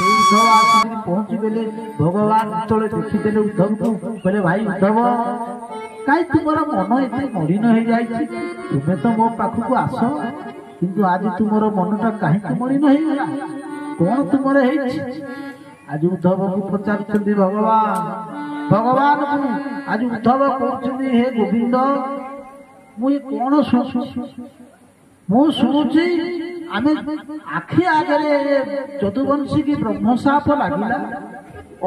उद्धव आसिक पहुंची गले भगवान तले देखीदेले उद्धव को कहले भाई उद्धव कहीं तुम मन एत मलिन हो जाए तुम्हें तो मो पाखक आस किंतु आज तुम मनटा कहीं मलिन होगा कौन तुम आज उद्धव को पचार भगवान भगवान को आज उद्धव कहते हे गोविंद मुझे कौन शुणुची आम आखि आगे जदुवंशी की ब्रह्मशाप लगिला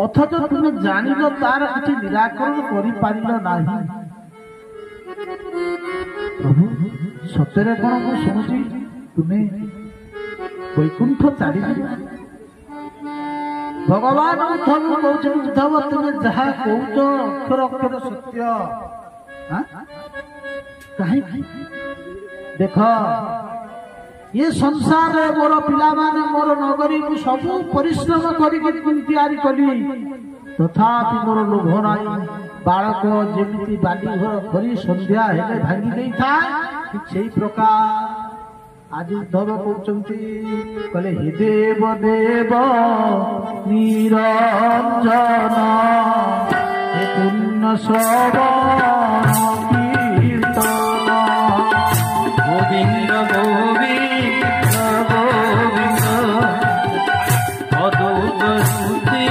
अथच तुम्हें जान तार किसी निराकरण कर प्रभु सतरे कौन मुझे शुणुची तुम्हें वैकुंठ चढ़ी भगवान उद्धव कहते उद्धव तुम्हें जहाँ कौच अक्षर अक्षर सत्य कहीं देख ये संसार मोर पिला माने मोर नगरी को सब परिश्रम करी कली तथापि मोर लोभ नाई बालक जमी बाली घर कर संध्या हेले भांगी गई था से प्रकार आज उद्धव कहते कहले हे देव देव निरंजन हे पुण्य श्रवण कीर्तन गोविंद गोविंद गोविंद अद्भुत श्रुति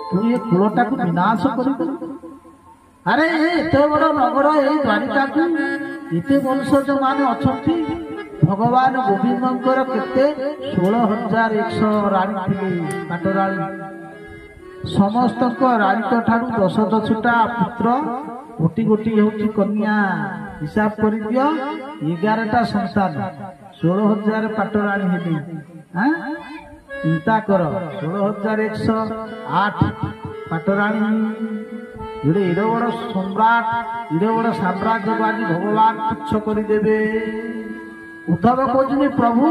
तू ये कुलटा को विनाश कर अरे एत बड़ नगर ये द्वारिका को एत वंशज मान अच्छा भगवान गोविंदर केते 16,100 राणी थी पाटराणी समस्त राणी ठारू 10-10टा पुत्र गोटी गोटी हूँ कन्या हिसाब कर दियो 11टा संतान 16,000 पाटराणी हेली चिंता कर 16,108 पाटराणी एड़े एड़े बड़ सम्राट एड़े बड़ साम्राज्य आज भगवान तुच्छ करदे उद्धव कहते प्रभु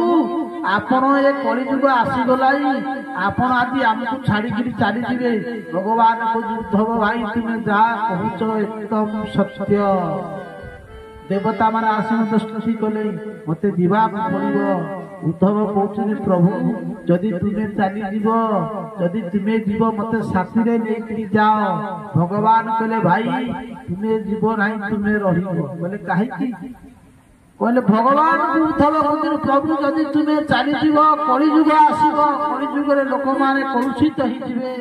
आपण ये कलिजुग आसीगला आपण आज आमको छाड़ी चलीजे भगवान को उद्धव भाई तुम्हें जहाँ कहूच एकदम सत्य देवता मान आसी मत स्तुति कले मत दिवा पड़ो उद्धव कहते प्रभु जदि तुम्हें चलीज जदि तुम्हें जीव मत साथी लेकिन जाओ भगवान कहले भाई तुम्हें जीव ना तुम्हें रही कहीं कहले भगवान उद्धव कहते प्रभु जदि तुम्हें चलीज कलिजुग आसब कलिजुग लोक मैंने कलुषित होइजिबे।